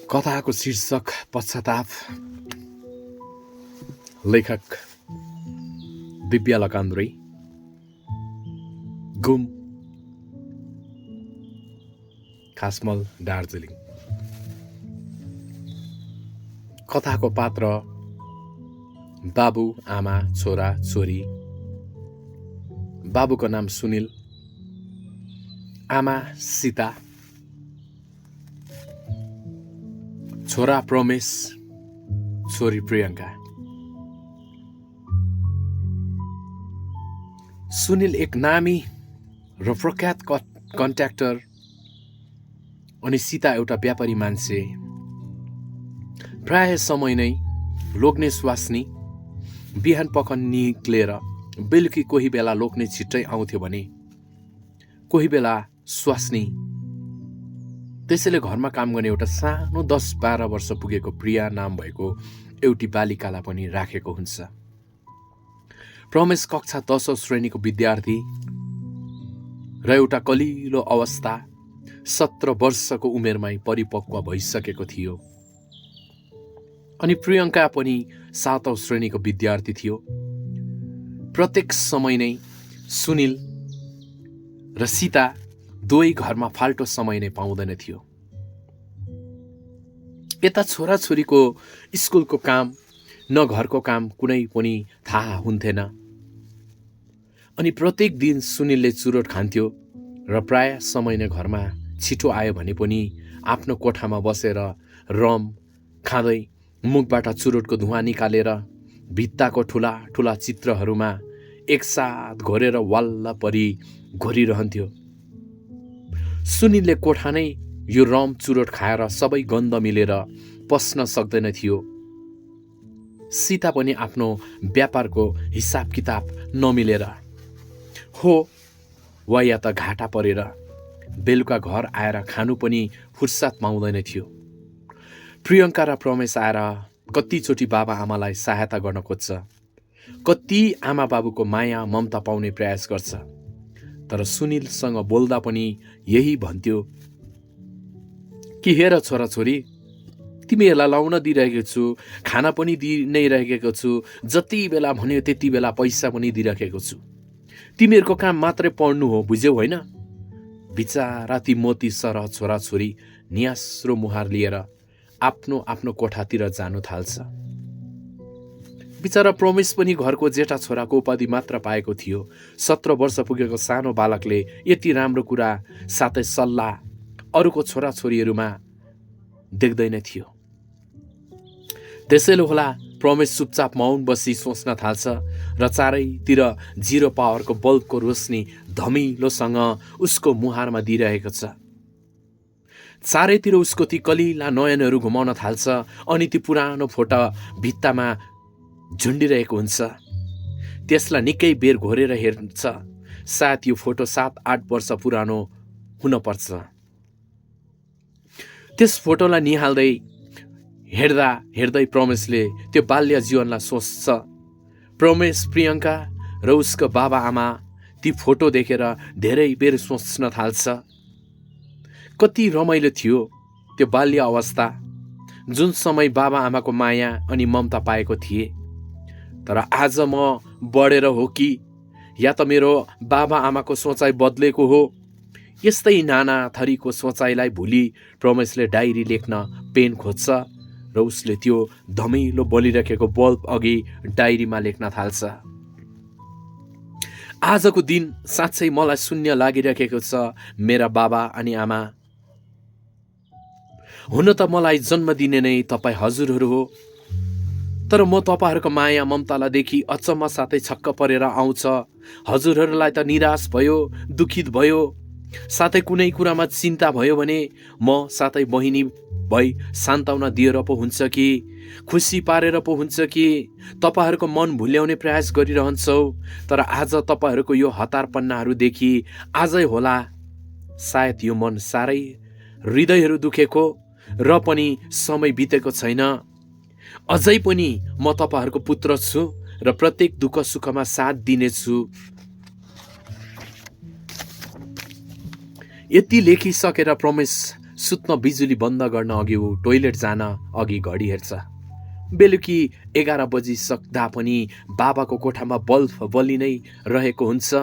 कथाको शीर्षक पश्चाताप। लेखक दिव्या लकान्द्रै। गुम, खासमल, दार्जिलिङ। कथाको पात्र बाबु, आमा, छोरा, छोरी। बाबुको नाम सुनिल, आमा सीता, छोरा प्रमेश, छोरी प्रियङ्का। सुनिल एक नामी र प्रख्यात कन्ट्र्याक्टर अनि सीता एउटा व्यापारी मान्छे। प्राय समय नै लोग्ने स्वास्नी बिहान पख निक्लेर बेलुकी कोही बेला लोग्ने छिट्टै आउँथ्यो भने कोही बेला स्वास्नी त्यसैले घरमा काम गर्ने एउटा सानो 10-12 वर्ष पुगेको प्रिया नाम भएको एउटी बालिकालाई पनि राखेको हुन्छ। प्रमेश कक्षा 10औं श्रेणीको विद्यार्थी र एउटा कलिलो अवस्था 17 वर्षको उमेरमै परिपक्व भइसकेको थियो। अनि प्रियङ्का पनि 7औं श्रेणीको विद्यार्थी थियो। प्रत्येक समय नै सुनिल र सीता दुवै घरमा फाल्टो समय नै पाउँदैन थियो। यता छोराछोरीको स्कुलको काम न घरको काम कुनै पनि थाहा हुन्थेन। अनि प्रत्येक दिन सुनिलले चुरोट खान्थ्यो र प्राय समय नै घरमा छिटो आयो भने पनि आफ्नो कोठामा बसेर रम खाँदै मुखबाट चुरोटको धुवाँ निकालेर भित्ताको ठुला ठुला चित्रहरूमा एकसाथ घोरेर वाल्ल परी घोरिरहन्थ्यो। सुनिलले कोठा नै यो रम चुरोट खाएर सबै गन्ध मिलेर पस्न सक्दैन थियो। सीता पनि आफ्नो व्यापारको हिसाब किताब नमिलेर हो वा या त घाटा परेर बेलुका घर आएर खानु पनि फुर्सद पाउँदैन थियो। प्रियङ्का र प्रमेश आएर कतिचोटि बाबा आमालाई सहायता गर्न खोज्छ, कति आमा बाबुको माया ममता पाउने प्रयास गर्छ। तर सुनिलसँग बोल्दा पनि यही भन्थ्यो कि हेर छोराछोरी, तिमीहरूलाई लाउन दिइरहेको छु, खाना पनि दिइ नै रहेको छु, जति बेला भन्यो त्यति बेला पैसा पनि दिइरहेको छु। तिमीहरूको काम मात्रै पढ्नु हो, बुझ्यौ होइन? बिचारा ती मोती सरह छोराछोरी नियास्रो मुहार लिएर आफ्नो आफ्नो कोठातिर जानु थाल्छ। बिचारा प्रमेश पनि घरको जेठा छोराको उपाधि मात्र पाएको थियो। 17 वर्ष पुगेको सानो बालकले यति राम्रो कुरा साथै सल्लाह अरूको छोराछोरीहरूमा देख्दैन थियो। त्यसैले होला प्रमेश चुपचाप मौन बसी सोच्न थाल्छ र चारैतिर 0 पावरको बल्बको रोशनी धमिलोसँग उसको मुहारमा दिइरहेको छ। चारैतिर उसको ती कलिला नयनहरू घुमाउन थाल्छ अनि ती पुरानो फोटो भित्तामा झुन्डिरहेको हुन्छ। त्यसलाई निकै बेर घोरेर हेर्छ। सायद यो फोटो 7-8 वर्ष पुरानो हुनपर्छ। त्यस फोटोलाई निहाल्दै हेर्दा हेर्दै प्रमेशले त्यो बाल्य जीवनलाई सोच्छ। प्रमेश, प्रियङ्का र उसको बाबा आमा ती फोटो देखेर धेरै बेर सोच्न थाल्छ। कति रमाइलो थियो त्यो बाल्य अवस्था, जुन समय बाबा आमाको माया अनि ममता पाएको थिए। तर आज म बढेर हो कि या त मेरो बाबा आमाको सोचाइ बदलेको हो, यस्तै नाना थरीको सोचाइलाई भुली प्रमेशले डायरी लेख्न पेन खोज्छ र उसले त्यो धमिलो बलिरहेको बल्ब अघि डायरीमा लेख्न थाल्छ। आजको दिन साँच्चै मलाई शून्य लागिरहेको छ मेरा बाबा अनि आमा। हुन त मलाई जन्म दिने नै तपाईँ हजुरहरू हो, तर म तपाईँहरूको माया ममतालाई देखि अचम्म साथै छक्क परेर आउँछ। हजुरहरूलाई त निराश भयो, दुखित भयो, साथै कुनै कुरामा चिन्ता भयो भने म साथै बहिनी भई सान्त्वना दिएर पो हुन्छ कि खुसी पारेर पो हुन्छ कि तपाईँहरूको मन भुल्याउने प्रयास गरिरहन्छौ। तर आज तपाईँहरूको यो हतारपन्नाहरूदेखि आजै होला सायद यो मन साह्रै हृदयहरू दुखेको र पनि समय बितेको छैन। अझै पनि म तपाईँहरूको पुत्र छु र प्रत्येक दुःख सुखमा साथ दिनेछु। यति लेखिसकेर प्रमेश सुत्न बिजुली बन्द गर्न अघि ऊ टोइलेट जान अघि घडी हेर्छ। बेलुकी 11 बजिसक्दा पनि बाबाको कोठामा बल्ब बलि नै रहेको हुन्छ।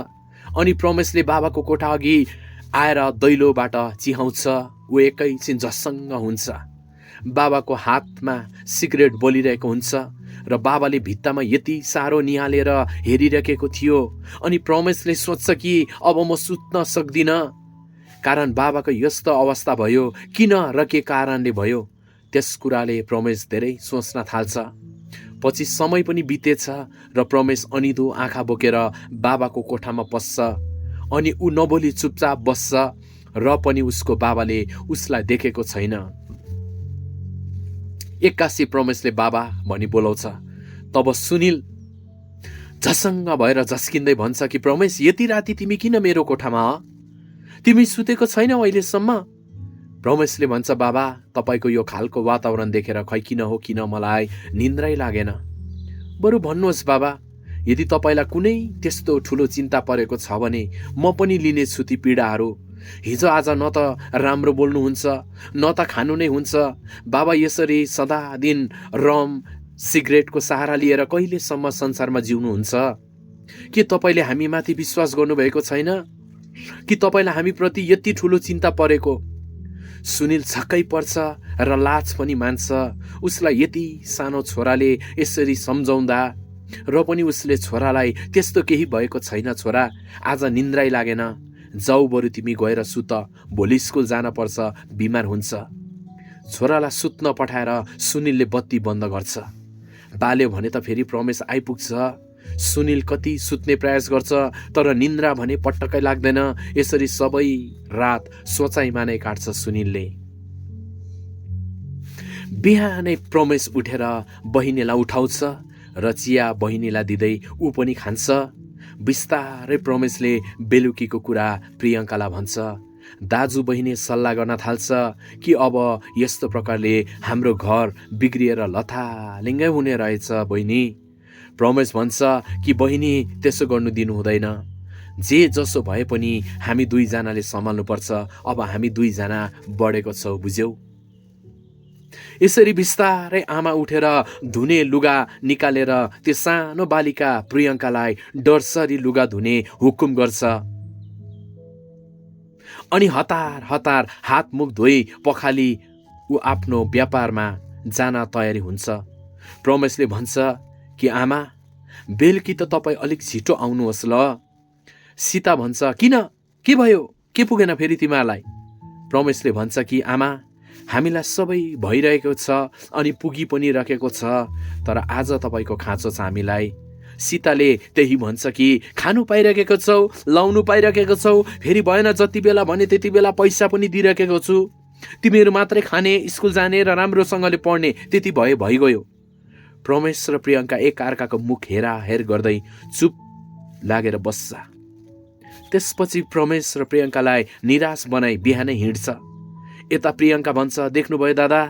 अनि प्रमेशले बाबाको कोठा अघि आएर दैलोबाट चिहाउँछ। ऊ एकैछिन झस्सङ्ग हुन्छ। बाबाको हातमा सिगरेट बलिरहेको हुन्छ र बाबाले भित्तामा यति साह्रो निहालेर हेरिरहेको थियो। अनि प्रमेशले सोच्छ कि अब म सुत्न सक्दिनँ, कारण बाबाको यस्तो अवस्था भयो, किन र के कारणले भयो। त्यस कुराले प्रमेश धेरै सोच्न थाल्छ। पछि समय पनि बितेछ र प्रमेश अनिदो आँखा बोकेर बाबाको कोठामा पस्छ। अनि ऊ नबोली चुपचाप बस्छ र पनि उसको बाबाले उसलाई देखेको छैन। एक्कासी प्रमेशले बाबा भनी बोलाउँछ। तब सुनिल झसङ्ग भएर झस्किँदै भन्छ कि प्रमेश, यति राति तिमी किन मेरो कोठामा? तिमी सुतेको छैनौ अहिलेसम्म? प्रमेशले भन्छ, बाबा तपाईँको यो खालको वातावरण देखेर खै किन हो किन मलाई निन्द्रै लागेन। बरु भन्नुहोस् बाबा, यदि तपाईँलाई कुनै त्यस्तो ठुलो चिन्ता परेको छ भने म पनि लिनेछु ती पीडाहरू। हिजो आज न त राम्रो बोल्नुहुन्छ न त खानु नै हुन्छ। बाबा यसरी सदा दिन रम सिगरेटको सहारा लिएर कहिलेसम्म संसारमा जिउनुहुन्छ? के तपाईँले हामीमाथि विश्वास गर्नुभएको छैन कि तपाईँलाई हामीप्रति यति ठुलो चिन्ता परेको? सुनिल छक्कै पर्छ र लाज पनि मान्छ। उसलाई यति सानो छोराले यसरी सम्झाउँदा र पनि उसले छोरालाई त्यस्तो केही भएको छैन छोरा, आज निन्द्रै लागेन, जाऊ बरु तिमी गएर सुत, भोलि स्कुल जान पर्छ, बिमार हुन्छ। छोरालाई सुत्न पठाएर सुनिलले बत्ती बन्द गर्छ। बाल्यो भने त फेरि प्रमेश आइपुग्छ। सुनिल कति सुत्ने प्रयास गर्छ तर निन्द्रा भने पटक्कै लाग्दैन। यसरी सबै रात सोचाइमा नै काट्छ सुनिलले। बिहानै प्रमेश उठेर बहिनीलाई उठाउँछ र चिया बहिनीलाई दिँदै ऊ पनि खान्छ। बिस्तारै प्रमेशले बेलुकीको कुरा प्रियङ्कालाई भन्छ। दाजु बहिनी सल्लाह गर्न थाल्छ कि अब यस्तो प्रकारले हाम्रो घर बिग्रिएर लथालिङ्गै हुने रहेछ बहिनी। प्रमेश भन्छ कि बहिनी त्यसो गर्नु दिनु हुँदैन, जे जसो भए पनि हामी दुईजनाले सम्हाल्नुपर्छ। अब हामी दुईजना बढेको छौँ, बुझ्यौ? यसरी बिस्तारै आमा उठेर धुने लुगा निकालेर त्यो सानो बालिका प्रियङ्कालाई डरसरी लुगा धुने हुकुम गर्छ। अनि हतार हतार हात मुख धोई पखाली ऊ आफ्नो व्यापारमा जान तयारी हुन्छ। प्रमेशले भन्छ कि आमा, बेलुकी त तपाईँ अलिक छिटो आउनुहोस् ल। सीता भन्छ, किन, के भयो, के पुगेन फेरि तिमीहरूलाई? प्रमेशले भन्छ कि आमा, हामीलाई सबै भइरहेको छ अनि पुगी पनि राखेको छ, तर आज तपाईँको खाँचो छ हामीलाई। सीताले त्यही भन्छ कि खानु पाइराखेको छौ, लाउनु पाइराखेको छौ, फेरि भएन जति बेला भने त्यति बेला पैसा पनि दिइराखेको छु। तिमीहरू मात्रै खाने, स्कुल जाने र राम्रोसँगले पढ्ने, त्यति भइगयो। प्रमेश र प्रियङ्का एक अर्काको मुख हेराहेर गर्दै चुप लागेर बस्छ। त्यसपछि प्रमेश र प्रियङ्कालाई निराश बनाई बिहानै हिँड्छ। यता प्रियङ्का भन्छ, देख्नुभयो दादा,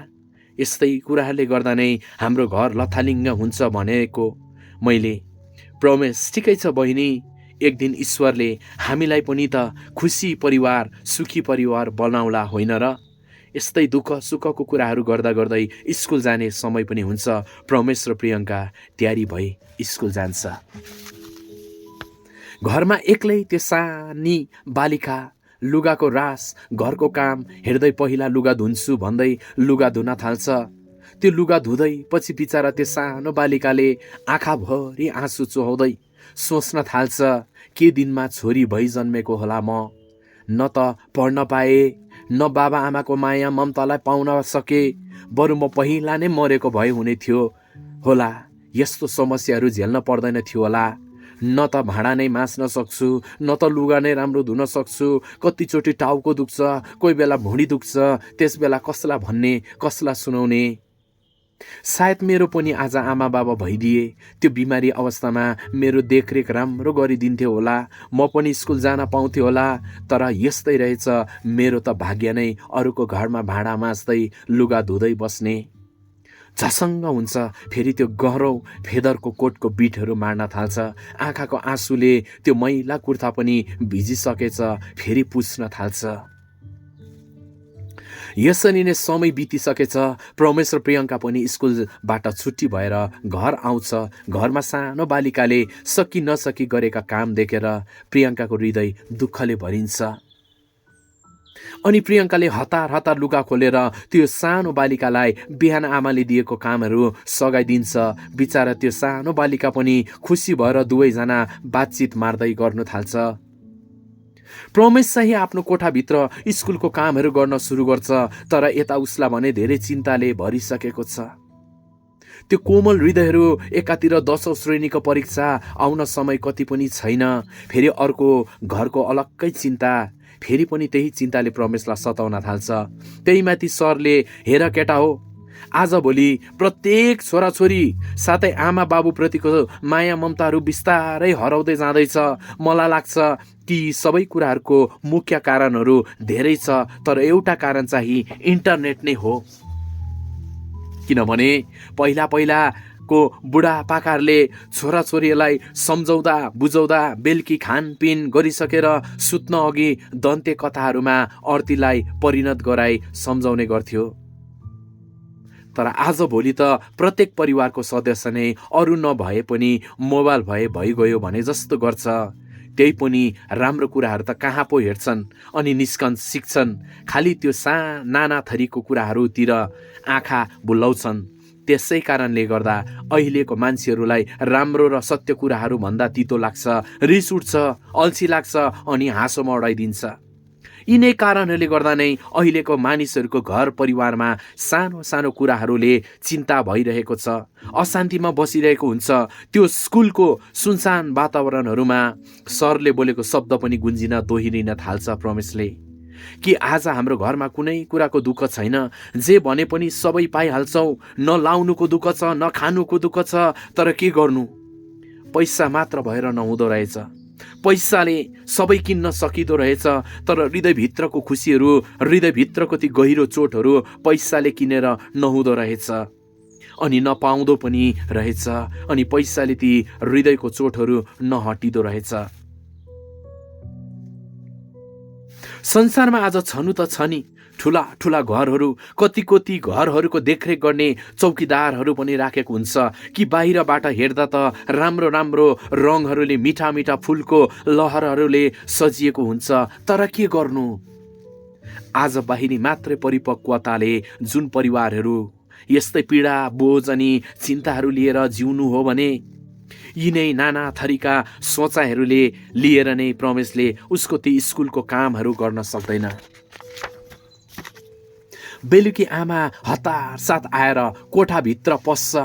यस्तै कुराहरूले गर्दा नै हाम्रो घर लथालिङ्ग हुन्छ भनेको मैले। प्रमेश, ठिकै छ बहिनी, एक दिन ईश्वरले हामीलाई पनि त खुसी परिवार, सुखी परिवार बनाउला होइन र? यस्तै दुःख सुखको कुराहरू गर्दा गर्दै स्कुल जाने समय पनि हुन्छ। प्रमेश र प्रियङ्का तयारी भई स्कुल जान्छ। घरमा एक्लै त्यो सानी बालिका लुगाको रास, घरको काम हेर्दै पहिला लुगा धुन्छु भन्दै लुगा धुन थाल्छ। त्यो लुगा धुँदै पछि बिचारा त्यो सानो बालिकाले आँखाभरि आँसु चुहाउँदै सोच्न थाल्छ, के दिनमा छोरी भई जन्मेको होला म। न त पढ्न पाए, न बाबा आमाको माया ममतालाई पाउन सके, बरु म पहिला नै मरेको भए हुने थियो होला। यस्तो समस्याहरू झेल्न पर्दैन थियो होला। न त भाँडा नै माझ्न सक्छु, न त लुगा नै राम्रो धुन सक्छु। कतिचोटि टाउको दुख्छ, कोही बेला भुँडी दुख्छ, त्यस बेला कसलाई भन्ने, कसलाई सुनाउने। सायद मेरो पनि आज आमा बाबा भइदिए, त्यो बिमारी अवस्थामा मेरो देखरेख राम्रो गरिदिन्थ्यो होला, म पनि स्कुल जान पाउँथ्यो होला। तर यस्तै रहेछ, मेरो त भाग्य नै अरूको घरमा भाँडा माझ्दै लुगा धुँदै बस्ने। झसङ्ग हुन्छ। फेरि त्यो गह्रौँ फेदरको कोटको बिटहरू मार्न थाल्छ। आँखाको आँसुले त्यो मैला कुर्ता पनि भिजिसकेछ, फेरि पुस्न थाल्छ। यसरी नै समय बितिसकेछ। प्रमेश र प्रियङ्का पनि स्कुलबाट छुट्टी भएर घर आउँछ। घरमा सानो बालिकाले सकि नसकी गरेका काम देखेर प्रियङ्काको हृदय दुःखले भरिन्छ। अनि प्रियङ्काले हतार हतार लुगा खोलेर त्यो सानो बालिकालाई बिहान आमाले दिएको कामहरू सघाइदिन्छ। बिचरा त्यो सानो बालिका पनि खुसी भएर दुवैजना बातचित मार्दै गर्नु थाल्छ। प्रमेश चाहिँ आफ्नो कोठाभित्र स्कुलको कामहरू गर्न सुरु गर्छ, तर यता उसलाई भने धेरै चिन्ताले भरिसकेको छ। त्यो कोमल हृदयहरू एकातिर 10औं श्रेणीको परीक्षा आउन समय कति पनि छैन, फेरि अर्को घरको अलग्गै चिन्ता, फेरि पनि त्यही चिन्ताले प्रमेशलाई सताउन थाल्छ। त्यही माथि सरले हेर केटा हो, आजभोलि प्रत्येक छोराछोरी साथै आमा बाबुप्रतिको माया ममताहरू बिस्तारै हराउँदै जाँदैछ। मलाई लाग्छ कि सबै कुराहरूको मुख्य कारणहरू धेरै छ, तर एउटा कारण चाहिँ इन्टरनेट नै हो। किनभने पहिलाको बुढापाकाहरूले छोराछोरीलाई सम्झाउँदा बुझाउँदा बेलुकी खानपिन गरिसकेर सुत्न अघि दन्ते कथाहरूमा अर्तीलाई परिणत गराई सम्झाउने गर्थ्यो। तर आजभोलि त प्रत्येक परिवारको सदस्य नै अरू नभए पनि मोबाइल भइगयो भने जस्तो गर्छ। त्यही पनि राम्रो कुराहरू त कहाँ पो हेर्छन् अनि निस्कन सिक्छन्, खालि त्यो नाना थरीको कुराहरूतिर आँखा बुलाउँछन्। त्यसै कारणले गर्दा अहिलेको मान्छेहरूलाई राम्रो र सत्य कुराहरू भन्दा तितो लाग्छ, रिस उठ्छ, अल्छी लाग्छ अनि हाँसोमा उडाइदिन्छ। यिनै कारणहरूले गर्दा नै अहिलेको मानिसहरूको घर परिवारमा सानो सानो कुराहरूले चिन्ता भइरहेको छ, अशान्तिमा बसिरहेको हुन्छ। त्यो स्कुलको सुनसान वातावरणहरूमा सरले बोलेको शब्द पनि गुन्जिन दोहोरिन थाल्छ प्रमेशले, कि आज हाम्रो घरमा कुनै कुराको दुःख छैन, जे भने पनि सबै पाइहाल्छौँ, न लाउनुको दुःख छ न खानुको दुःख छ, तर के गर्नु, पैसा मात्र भएर नहुँदो रहेछ। पैसाले सबै किन्न सकिँदो रहेछ, तर हृदयभित्रको खुसीहरू, हृदयभित्रको ती गहिरो चोटहरू पैसाले किनेर नहुँदो रहेछ अनि नपाउँदो पनि रहेछ, अनि पैसाले ती हृदयको चोटहरू नहटिँदो रहेछ। संसारमा आज छनु त छ नि ठुला ठुला घरहरू, कति घरहरूको देखरेख गर्ने चौकीदारहरू पनि राखेको हुन्छ, कि बाहिरबाट हेर्दा त राम्रो राम्रो रङहरूले मिठा मिठा फुलको लहरहरूले सजिएको हुन्छ, तर के गर्नु, आज बाहिरी मात्रै परिपक्वताले जुन परिवारहरू यस्तै पीडा बोझ अनि चिन्ताहरू लिएर जिउनु हो भने यिनै नाना थरीका सोचाइहरूले लिएर नै प्रमेशले उसको ती स्कुलको कामहरू गर्न सक्दैन। बेलुकी आमा हतार साथ आएर कोठाभित्र पस्छ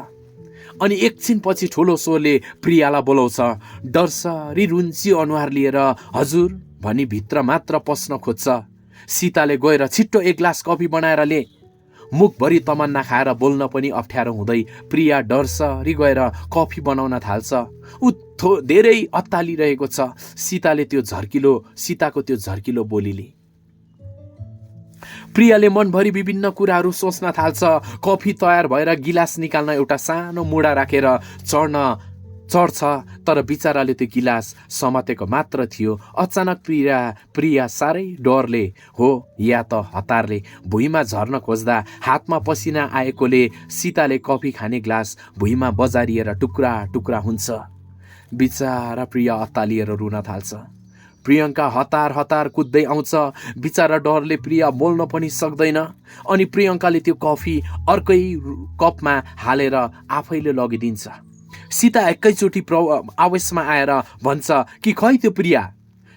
अनि एकछिन पछि ठुलो स्वरले प्रियालाई बोलाउँछ। डरसरी रुन्ची अनुहार लिएर हजुर भनी भित्र मात्र पस्न खोज्छ। सीताले गएर छिट्टो एक ग्लास कफी बनाएर ले। मुखभरि तमन्ना खाएर बोल्न पनि अप्ठ्यारो हुँदै प्रिया डरसरी गएर कफी बनाउन थाल्छ। ऊ धेरै अत्तालिरहेको छ सीताको त्यो झर्किलो बोलीले। प्रियाले मनभरि विभिन्न कुराहरू सोच्न थाल्छ। कफी तयार भएर गिलास निकाल्न एउटा सानो मुढा राखेर चढ्छ, तर बिचराले त्यो गिलास समातेको मात्र थियो। अचानक प्रिया साह्रै डरले हो या त हतारले भुइँमा झर्न खोज्दा हातमा पसिना आएकोले सीताले कफी खाने ग्लास भुइँमा बजारिएर टुक्रा टुक्रा हुन्छ। बिचरा प्रिया अत्तालिएर रुन थाल्छ। प्रियङ्का हतार कुद्दै आउँछ। बिचरा डरले प्रिया बोल्न पनि सक्दैन। अनि प्रियङ्काले त्यो कफी अर्कै कपमा हालेर आफैले लगिदिन्छ। सीता एकैचोटि आवेशमा आएर भन्छ कि खै त्यो प्रिया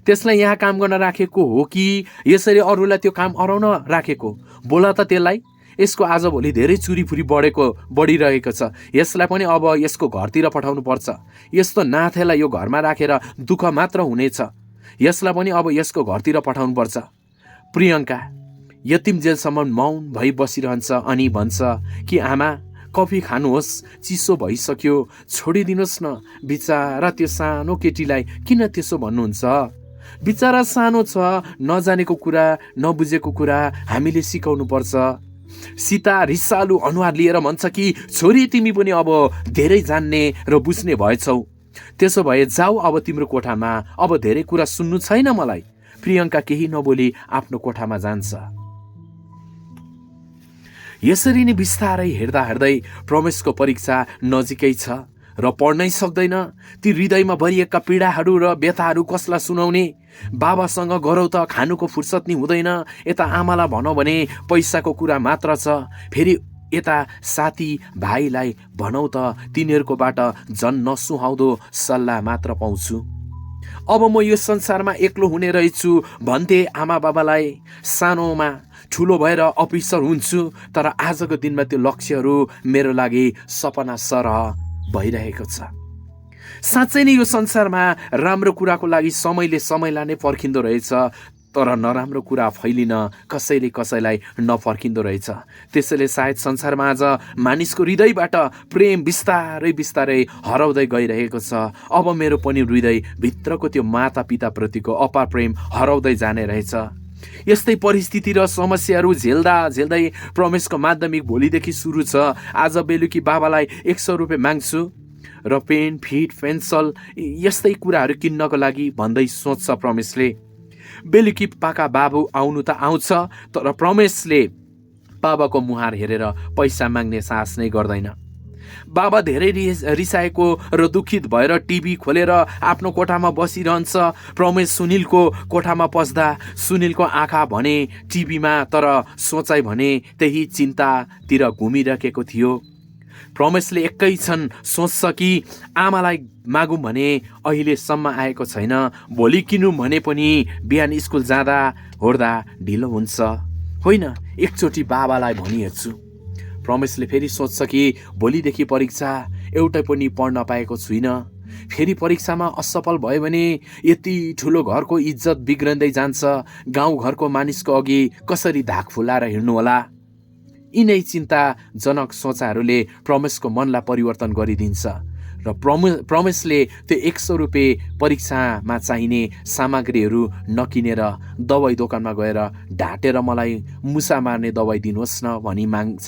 त्यसलाई यहाँ काम गर्न राखेको हो कि यसरी अरूलाई त्यो काम अराउन राखेको? बोला त त्यसलाई। यसको आजभोलि धेरै चुरीफुरी बढिरहेको छ। यसलाई पनि अब यसको घरतिर पठाउनु पर्छ। यस्तो नाथेलाई यो घरमा राखेर दुःख मात्र हुनेछ। यसलाई पनि अब यसको घरतिर पठाउनु पर्छ। प्रियङ्का यतिम जेलसम्म मौन भई बसिरहन्छ अनि भन्छ कि आमा कफी खानुहोस्, चिसो भइसक्यो, छोडिदिनुहोस् न। बिचरा त्यो सानो केटीलाई किन त्यसो भन्नुहुन्छ? बिचरा सानो छ, नजानेको कुरा नबुझेको कुरा हामीले सिकाउनु पर्छ। सीता रिसालु अनुहार लिएर भन्छ कि छोरी तिमी पनि अब धेरै जान्ने र बुझ्ने भएछौ। त्यसो भए जाऊ अब तिम्रो कोठामा, अब धेरै कुरा सुन्नु छैन मलाई। प्रियङ्का केही नबोली आफ्नो कोठामा जान्छ। यसरी नै बिस्तारै हेर्दा हेर्दै प्रवेशको परीक्षा नजिकै छ र पढ्नै सक्दैन। ती हृदयमा भरिएका पीडाहरू र व्यथाहरू कसलाई सुनाउने? बाबासँग गरौँ त खानुको फुर्सद नि हुँदैन, यता आमालाई भनौँ भने पैसाको कुरा मात्र छ, फेरि यता साथी भाइलाई भनौँ त तिनीहरूकोबाट झन् नसुहाउँदो सल्लाह मात्र पाउँछु। अब म यो संसारमा एक्लो हुने रहेछु भन्थे आमा बाबालाई। सानोमा ठुलो भएर अफिसर हुन्छु, तर आजको दिनमा त्यो लक्ष्यहरू मेरो लागि सपना सरह भइरहेको छ। साँच्चै नै यो संसारमा राम्रो कुराको लागि समयलाई नै पर्खिँदो रहेछ, तर नराम्रो कुरा फैलिन कसैले कसैलाई नपर्खिँदो रहेछ। त्यसैले सायद संसारमा आज मानिसको हृदयबाट प्रेम बिस्तारै बिस्तारै हराउँदै गइरहेको छ। अब मेरो पनि हृदय भित्रको त्यो माता पिताप्रतिको अपार प्रेम हराउँदै जाने रहेछ। यस्तै परिस्थिति र समस्याहरू झेल्दा झेल्दै प्रमेशको माध्यमिक भोलिदेखि सुरु छ। आज बेलुकी बाबालाई 100 रुपियाँ माग्छु र पेन फिट पेन्सल यस्तै कुराहरू किन्नको लागि भन्दै सोच्छ प्रमेशले। बेलुकी पाका बाबु आउनु त आउँछ, तर प्रमेशले बाबाको मुहार हेरेर पैसा माग्ने साहस नै गर्दैन। बाबा धेरै रिसाएको र दुखित भएर टिभी खोलेर आफ्नो कोठामा बसिरहन्छ। प्रमेश सुनिलको कोठामा पस्दा सुनिलको आँखा भने टिभीमा, तर सोचाइ भने त्यही चिन्तातिर घुमिरहेको थियो। प्रमेशले एकै क्षण सोच्छ कि आमालाई मागौँ भने अहिलेसम्म आएको छैन, भोलि किनौँ भने पनि बिहान स्कुल जाँदा होर्दा ढिलो हुन्छ, होइन एकचोटि बाबालाई भनिहेर्छु। प्रमेशले फेरि सोच्छ कि भोलिदेखि परीक्षा, एउटै पनि पढ्न पाएको छुइनँ, फेरि परीक्षामा असफल भयो भने यति ठुलो घरको इज्जत बिग्रँदै जान्छ, गाउँघरको मानिसको अघि कसरी धाक फुलाएर हिँड्नु होला। यिनै चिन्ताजनक सोचाइहरूले प्रमेशको मनलाई परिवर्तन गरिदिन्छ र प्रमेशले त्यो 100 रुपियाँ परीक्षामा चाहिने सामग्रीहरू नकिनेर दबाई दोकानमा गएर ढाँटेर मलाई मुसा मार्ने दबाई दिनुहोस् न भनी माग्छ।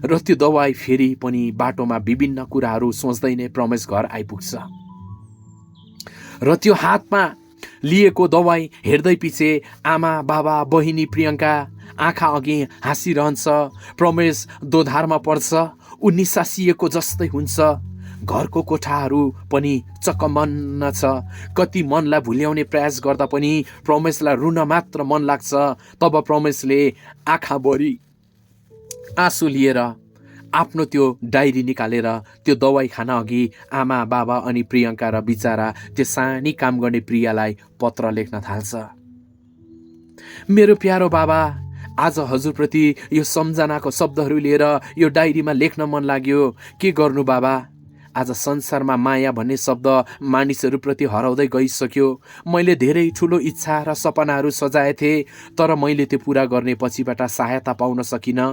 र त्यो दबाई फेरि पनि बाटोमा विभिन्न कुराहरू सोच्दै नै प्रमेश घर आइपुग्छ र त्यो हातमा लिएको दबाई हेर्दै पछि आमा बाबा बहिनी प्रियङ्का आँखा अघि हाँसिरहन्छ। प्रमेश दोधारमा पर्छ, ऊ निसासिएको जस्तै हुन्छ। घरको कोठाहरू पनि चकमन्न छ। कति मनलाई भुल्याउने प्रयास गर्दा पनि प्रमेशलाई रुन मात्र मन लाग्छ। तब प्रमेशले आँखाभरि आँसु लिएर आफ्नो त्यो डायरी निकालेर त्यो दवाई खान अघि आमा बाबा अनि प्रियङ्का र बिचारा त्यो सानी काम गर्ने प्रियालाई पत्र लेख्न थाल्छ। मेरो प्यारो बाबा, आज हजुरप्रति यो सम्झनाको शब्दहरू लिएर यो डायरीमा लेख्न मन लाग्यो। के गर्नु बाबा, आज संसारमा माया भन्ने शब्द मानिसहरूप्रति हराउँदै गइसक्यो। मैले धेरै ठुलो इच्छा र सपनाहरू सजाएथे, तर मैले त्यो पुरा गर्ने पछिबाट सहायता पाउन सकिनँ।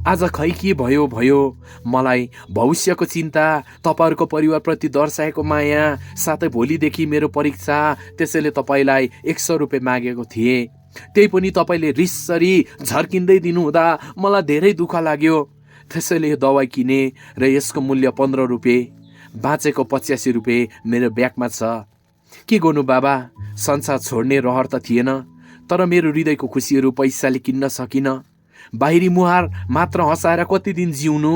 आज खै के भयो भयो, मलाई भविष्यको चिन्ता, तपाईँहरूको परिवारप्रति दर्शाएको माया, साथै भोलिदेखि मेरो परीक्षा, त्यसैले तपाईँलाई 100 रुपियाँ मागेको थिएँ। त्यही पनि तपाईँले रिसरी झर्किँदै दिनुहुँदा मलाई धेरै दुःख लाग्यो। त्यसैले यो दबाई किने र यसको मूल्य 15 रुपियाँ, बाँचेको 85 रुपियाँ मेरो ब्यागमा छ। के गर्नु बाबा, संसार छोड्ने रहर त थिएन, तर मेरो हृदयको खुसीहरू पैसाले किन्न सकिनँ। बाहिरी मुहार मात्र हँसाएर कति दिन जिउनु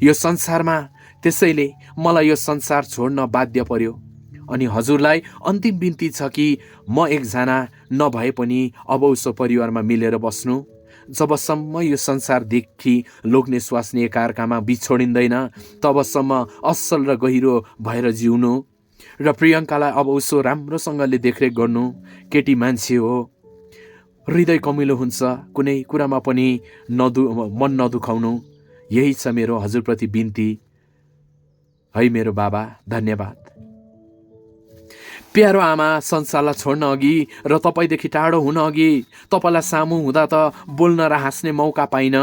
यो संसारमा, त्यसैले मलाई यो संसार छोड्न बाध्य पर्यो। अनि हजुरलाई अन्तिम बिन्ती छ कि म एकजना नभए पनि अब उसो परिवारमा मिलेर बस्नु। जबसम्म यो संसारदेखि लोग्ने स्वास्नी एकाअर्कामा बिछोडिँदैन तबसम्म असल र गहिरो भएर जिउनु र प्रियङ्कालाई अब उसो राम्रोसँगले देखरेख गर्नु। केटी मान्छे हो, हृदय कमिलो हुन्छ, कुनै कुरामा पनि मन नदुखाउनु। यही छ मेरो हजुरप्रति बिन्ती है मेरो बाबा, धन्यवाद। प्यारो आमा, संसारलाई छोड्न अघि र तपाईँदेखि टाढो हुन अघि तपाईँलाई सामु हुँदा त बोल्न र हाँस्ने मौका पाइन।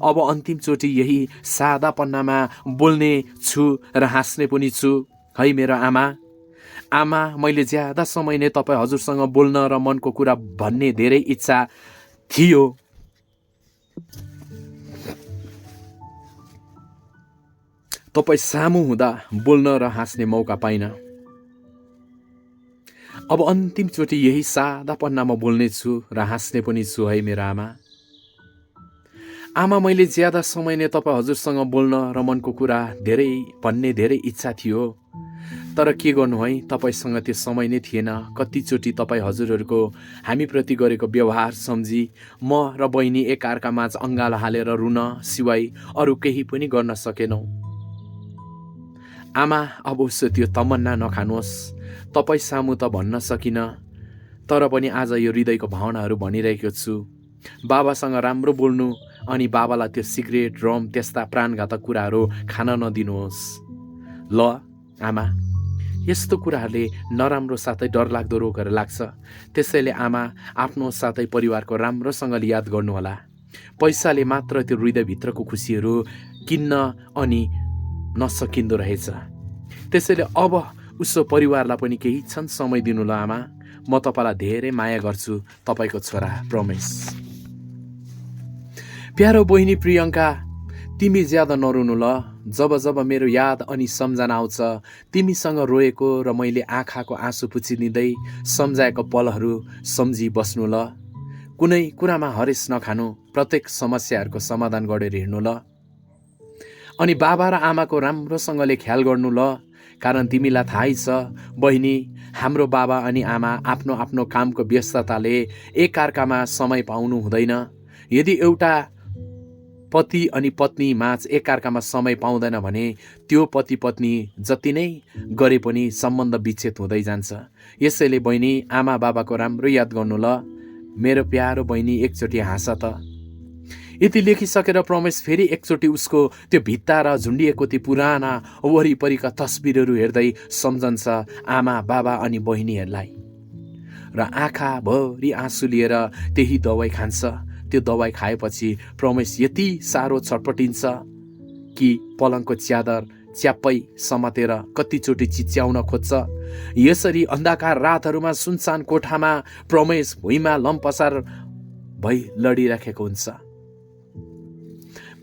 अब अन्तिमचोटि यही सादा पन्नामा बोल्ने छु र हाँस्ने पनि छु है मेरो आमा। आमा, मैले ज्यादा समय नै तपाईँ हजुरसँग बोल्न र मनको कुरा भन्ने धेरै इच्छा थियो। तपाईँ सामु हुँदा बोल्न र हाँस्ने मौका पाइन। अब अन्तिमचोटि यही सादा पन्नामा बोल्ने छु र हाँस्ने पनि छु है मेरो आमा। आमा, मैले ज्यादा समय नै तपाईँ हजुरसँग बोल्न र मनको कुरा भन्ने धेरै इच्छा थियो, तर के गर्नु है, तपाईँसँग त्यो समय नै थिएन। कतिचोटि तपाईँ हजुरहरूको हामीप्रति गरेको व्यवहार सम्झी म र बहिनी एकअर्कामाझ अँगालो हालेर रुन सिवाय अरू केही पनि गर्न सकेनौँ। आमा, अवश्य त्यो तमन्ना नखानुहोस्, तपाईँ सामु त भन्न सकिनँ, तर पनि आज यो हृदयको भावनाहरू भनिरहेको छु। बाबासँग राम्रो बोल्नु अनि बाबालाई त्यो सिगरेट, रम, त्यस्ता प्राणघातक कुराहरू खान नदिनुहोस्। ल आमा, यस्तो कुराहरूले नराम्रो साथै डरलाग्दो रोगहरू लाग्छ। त्यसैले आमा, आफ्नो साथै परिवारको राम्रोसँगले याद गर्नुहोला। पैसाले मात्र त्यो हृदयभित्रको खुसीहरू किन्न अनि नसकिँदो रहेछ। त्यसैले अब उसो परिवारलाई पनि केही क्षण समय दिनु ल आमा। म तपाईँलाई धेरै माया गर्छु, तपाईँको छोरा प्रमेश। प्यारो बहिनी प्रियङ्का, तिमी ज्यादा नरुनु ल। जब जब मेरो याद अनि सम्झना आउँछ तिमीसँग रोएको र मैले आँखाको आँसु पुछिदिँदै सम्झाएको पलहरू सम्झी बस्नु ल। कुनै कुरामा हरेस नखानु, प्रत्येक समस्याहरूको समाधान गरेर हिँड्नु ल। अनि बाबा र आमाको राम्रोसँगले ख्याल गर्नु ल, कारण तिमीलाई थाहै छ बहिनी, हाम्रो बाबा अनि आमा आफ्नो आफ्नो कामको व्यस्तताले एकअर्कामा समय पाउनु हुँदैन। यदि एउटा पति अनि पत्नी माझ एकअर्कामा समय पाउँदैन भने त्यो पति पत्नी जति नै गरे पनि सम्बन्ध विच्छेद हुँदै जान्छ। यसैले बहिनी, आमा बाबाको राम्रो याद गर्नु ल। मेरो प्यारो बहिनी, एकचोटि हाँस त। यति लेखिसकेर प्रमेश फेरि एकचोटि उसको त्यो भित्ता र झुन्डिएको ती पुराना वरिपरिका तस्बिरहरू हेर्दै सम्झन्छ आमा बाबा अनि बहिनीहरूलाई, र आँखाभरि आँसु लिएर त्यही दबाई खान्छ। त्यो दबाई खाएपछि प्रमेश यति साह्रो छटपटिन्छ कि पलङको च्यादर च्याप्पै समातेर कतिचोटि चिच्याउन खोज्छ। यसरी अन्धकार रातहरूमा सुनसान कोठामा प्रमेश भुइँमा लम्पसार भई लडिराखेको हुन्छ।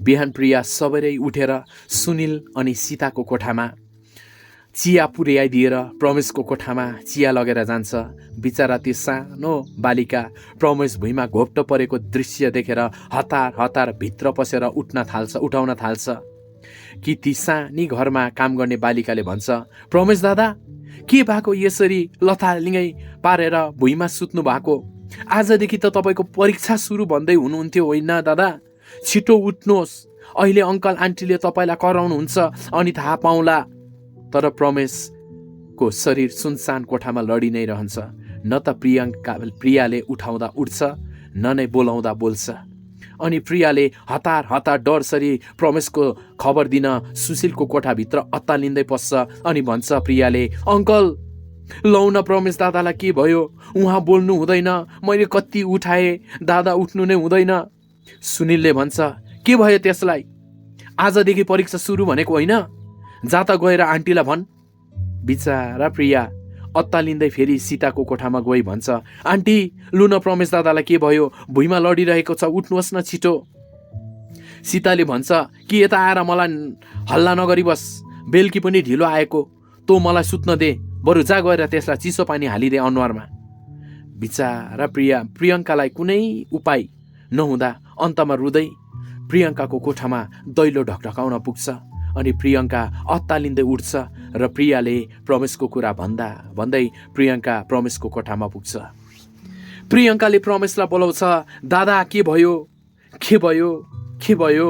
बिहान प्रिया सबेरै उठेर सुनिल अनि सीताको कोठामा चिया पुर्याइदिएर प्रमेशको कोठामा चिया लगेर जान्छ। बिचरा त्यो सानो बालिका प्रमेश भुइँमा घोप्टो परेको दृश्य देखेर हतार हतार भित्र पसेर उठाउन थाल्छ कि ती सानी घरमा काम गर्ने बालिकाले भन्छ, प्रमेश दादा, के भएको यसरी लथालिङ्गै पारेर भुइँमा सुत्नु भएको? आजदेखि त तपाईँको परीक्षा सुरु भन्दै हुनुहुन्थ्यो होइन दादा? छिटो उठ्नुहोस्, अहिले अङ्कल आन्टीले तपाईँलाई कराउनुहुन्छ अनि थाहा पाउँला। तर प्रमेशको शरीर सुनसान कोठामा लडी नै रहन्छ। न त प्रियाले उठाउँदा उठ्छ, न नै बोलाउँदा बोल्छ। अनि प्रियाले हतार हतार डरसरी प्रमेशको खबर दिन सुशीलको कोठाभित्र अत्तालिँदै पस्छ अनि भन्छ प्रियाले, अङ्कल लौ न, प्रमेश दादालाई के भयो? उहाँ बोल्नु हुँदैन, मैले कति उठाएँ, दादा उठ्नु नै हुँदैन। सुनिलले भन्छ, के भयो त्यसलाई? आजदेखि परीक्षा सुरु भनेको होइन? जा त गएर आन्टीलाई भन्। बिचारा प्रिया अत्तालिँदै फेरि सीताको कोठामा गई भन्छ, आन्टी लु न, प्रमेश दादालाई के भयो? भुइँमा लडिरहेको छ, उठ्नुहोस् न छिटो। सीताले भन्छ, कि यता आएर मलाई हल्ला नगरी बस, बेलुकी पनि ढिलो आएको, तँ मलाई सुत्न दे, बरु जा गएर त्यसलाई चिसो पानी हालिदे अनुहारमा। बिचारा प्रियङ्कालाई कुनै उपाय नहुँदा अन्तमा रुँदै प्रियङ्काको कोठामा दैलो ढकढकाउन पुग्छ। अनि प्रियङ्का अत्तालिँदै उठ्छ र प्रियाले प्रमेशको कुरा भन्दै प्रियङ्का प्रमेशको कोठामा पुग्छ। प्रियङ्काले प्रमेशलाई बोलाउँछ, दादा के भयो? के भयो? के भयो?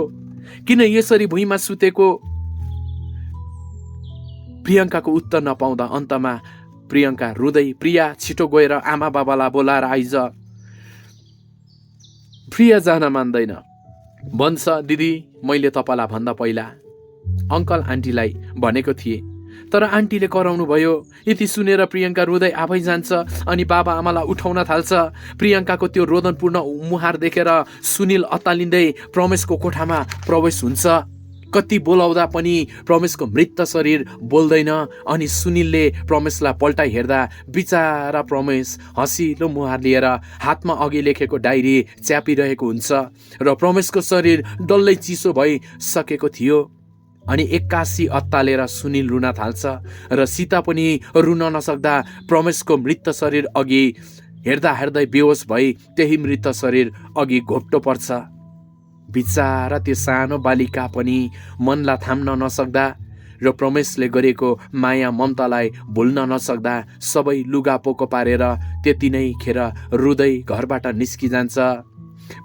किन यसरी भुइँमा सुतेको? प्रियङ्काको उत्तर नपाउँदा अन्तमा प्रियङ्का रुँदै, प्रिया छिटो गएर आमा बाबालाई बोलाएर आइज। प्रिया जान मान्दैन, भन्छ, दिदी मैले तपाईँलाई भन्दा पहिला अङ्कल आन्टीलाई भनेको थिएँ, तर आन्टीले कराउनु भयो। यति सुनेर प्रियङ्का रुँदै आफै जान्छ अनि बाबा आमालाई उठाउन थाल्छ। प्रियङ्काको त्यो रोदनपूर्ण मुहार देखेर सुनिल अत्तालिँदै प्रमेशको कोठामा प्रवेश हुन्छ। कति बोलाउँदा पनि प्रमेशको मृत शरीर बोल्दैन। अनि सुनिलले प्रमेशलाई पल्टाइ हेर्दा बिचारा प्रमेश हँसिलो मुहार लिएर हातमा अघि लेखेको डायरी च्यापिरहेको हुन्छ र प्रमेशको शरीर डल्लै चिसो भइसकेको थियो। अनि एक्कासी अत्तालेर सुनिल रुन थाल्छ र सीता पनि रुन नसक्दा प्रमेशको मृत शरीर अघि हेर्दै बेहोस भई त्यही मृत शरीर अघि घोप्टो पर्छ। बिचारा त्यो सानो बालिका पनि मनलाई थाम्न नसक्दा र प्रमेशले गरेको माया ममतालाई भुल्न नसक्दा सबै लुगा पोको पारेर त्यति नै खेर रुँदै घरबाट निस्किजान्छ।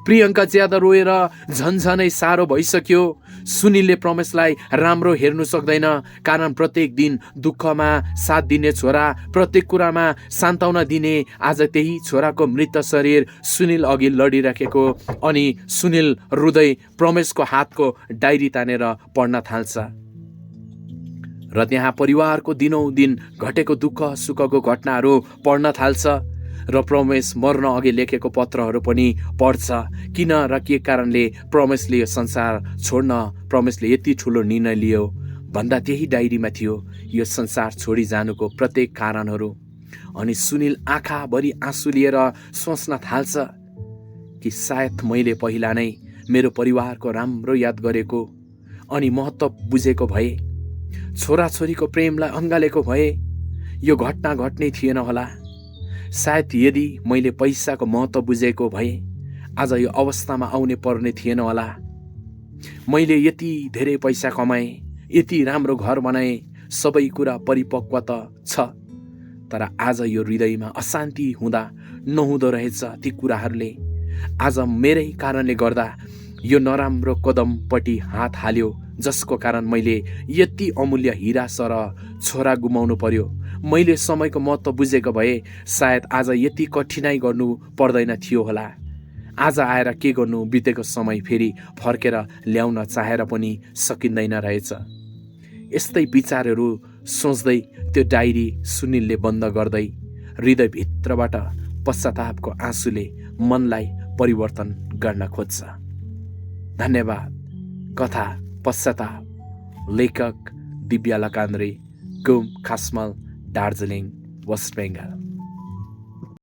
प्रियङ्का ज्यादा रोएर झन्झनै साह्रो भइसक्यो। सुनिलले प्रमेशलाई राम्रो हेर्नु सक्दैन, कारण प्रत्येक दिन दुःखमा साथ दिने छोरा, प्रत्येक कुरामा सान्त्वना दिने आज त्यही छोराको मृत शरीर सुनिल अघि लडिराखेको। अनि सुनिल रुँदै प्रमेशको हातको डायरी तानेर पढ्न थाल्छ र त्यहाँ परिवारको दिनौदिन घटेको दुःख सुखको घटनाहरू पढ्न थाल्छ र प्रमेश मर्न अघि लेखेको पत्रहरू पनि पढ्छ। किन र के कारणले प्रमेशले यो संसार छोड्न प्रमेशले यति ठुलो निर्णय लियो भन्दा त्यही डायरीमा थियो यो संसार छोडी जानुको प्रत्येक कारणहरू। अनि सुनिल आँखाभरि आँसु लिएर सोच्न थाल्छ कि सायद मैले पहिला नै मेरो परिवारको राम्रो याद गरेको अनि महत्त्व बुझेको भए, छोराछोरीको प्रेमलाई अँगालेको भए यो घटना घट्नै थिएन होला। सायद यदि मैले पैसाको महत्त्व बुझेको भए आज यो अवस्थामा आउने पर्ने थिएन होला। मैले यति धेरै पैसा कमाएँ, यति राम्रो घर बनाएँ, सबै कुरा परिपक्व त छ, तर आज यो हृदयमा अशान्ति हुँदा नहुँदो रहेछ। ती कुराहरूले आज मेरै कारणले गर्दा यो नराम्रो कदमपट्टि हात हाल्यो, जसको कारण मैले यति अमूल्य हिरा सरह छोरा गुमाउनु पर्यो। मैले समयको महत्त्व बुझेको भए सायद आज यति कठिनाइ गर्नु पर्दैन थियो होला। आज आएर के गर्नु, बितेको समय फेरि फर्केर ल्याउन चाहेर पनि सकिँदैन रहेछ। यस्तै विचारहरू सोच्दै त्यो डायरी सुनिलले बन्द गर्दै हृदयभित्रबाट पश्चातापको आँसुले मनलाई परिवर्तन गर्न खोज्छ। धन्यवाद। कथा पश्चाताप, लेखक दिव्या लकान्द्रे, घुम खासमल, दार्जिलिङ, वेस्ट बेङ्गाल।